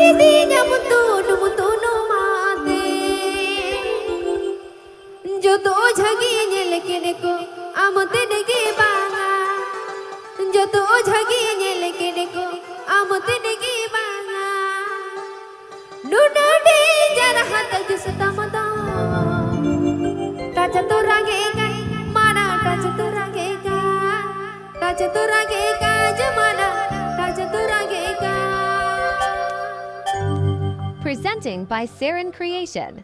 kitinya mutunu mate joto jhagi nyel kene ko amte nege banga joto jhagi nyel kene ko amte nege banga nunade jara hat justa mata tacha to ragega mana tacha to ragega jamana tacha to ragega. Presenting by Sarin Creation.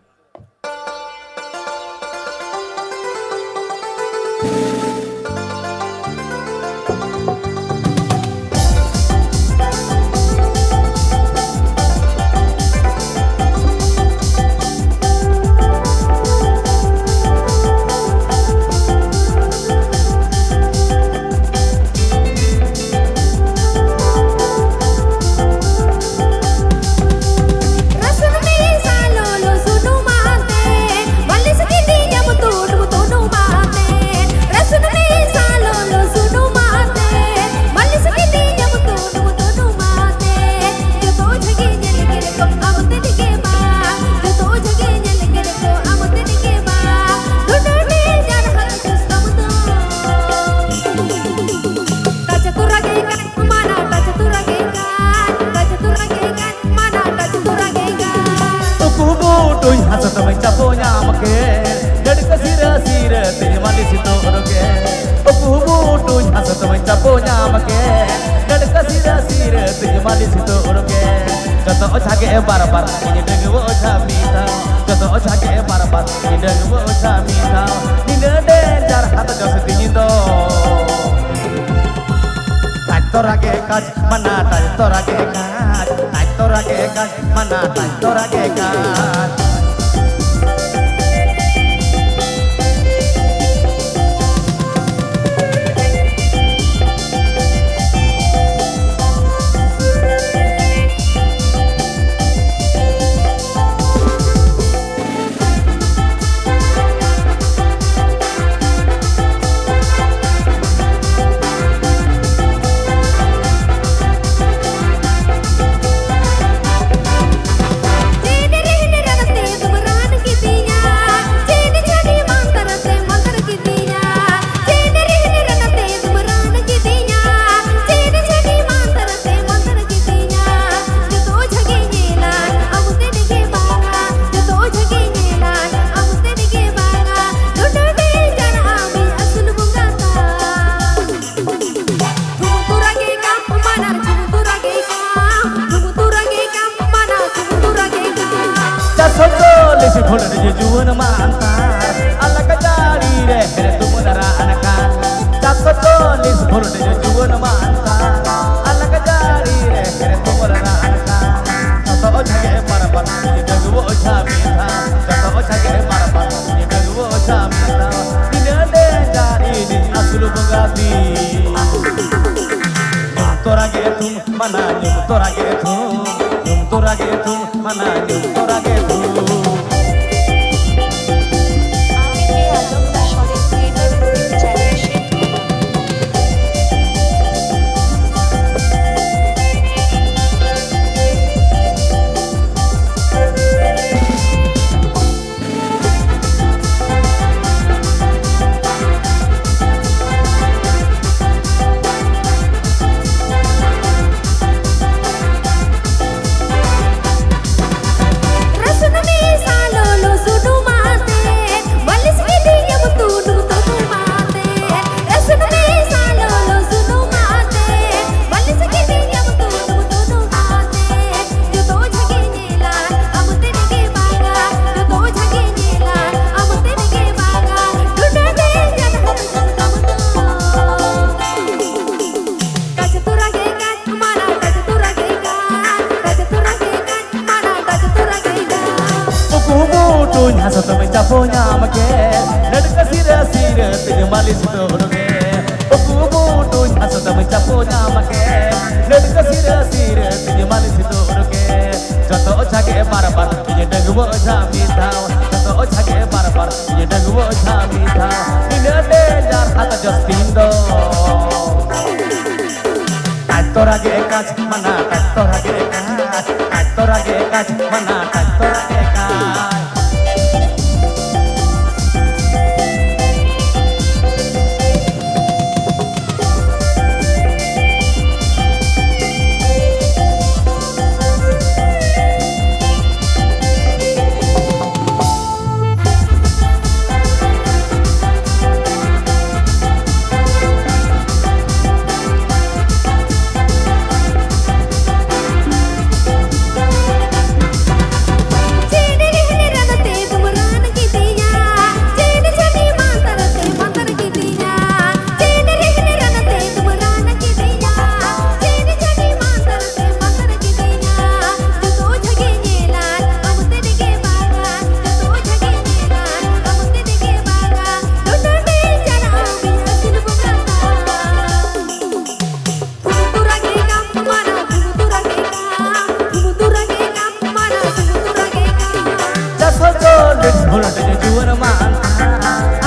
Tamay chapo nyamake dadka sira sira te mali sito roke opubu tuj hasa tamay chapo nyamake dadka sira sira te mali sito roke kato ochage bar bar ini dengwo chamita kato ochage bar bar ini dengwo chamita nina denjar hata jos dinindo torage kaj mana torage kaj torage kaj mana torage kaj. Lesi phone de juwan manta ala ka jari re here tum dara anaka chato lesi phone de juwan manta ala ka jari re here tum dara anaka chato jage par par ni dagwo chamita chato jage par par ni dagwo chamita dinade jari ni asulu bangati torage tum mana nyum torage tum mana nyum torage tum. Hasa tamay chapo nyamake dadka sira sira te mali sito roke opubu tuj hasa tamay chapo nyamake dadka sira sira te mali sito roke jato ochage bar bar ye dagwo chamita jato ochage bar bar ye dagwo chamita inade jar hata justindo torage kaj mana torage kaj kac mana taj tora ge kaj voltage juan manta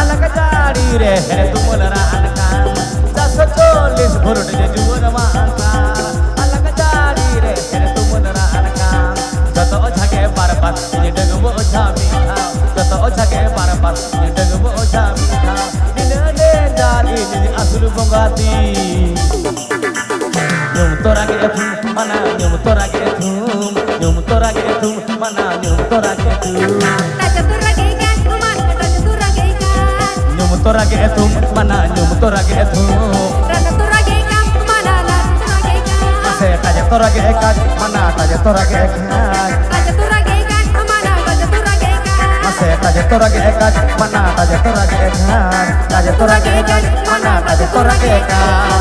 alak jari re here tumul ran kan 140 voltage juan manta alak jari re here tumul ran kan jato jage barbat ni degbo jami tha jato jage barbat ni degbo jami tha dinale dali ni asul bongati nyum torage thum mana nyum torage thum nyum torage thum mana nyum torage thum torage etum mana nyum torage etum rana torage kam mana rana torage kam ase kaja torage ekaj mana kaja torage ekaj kaja torage kam mana kaja torage kam ase kaja torage ekaj mana kaja torage ekaj kaja torage ekaj mana kaja torage ekaj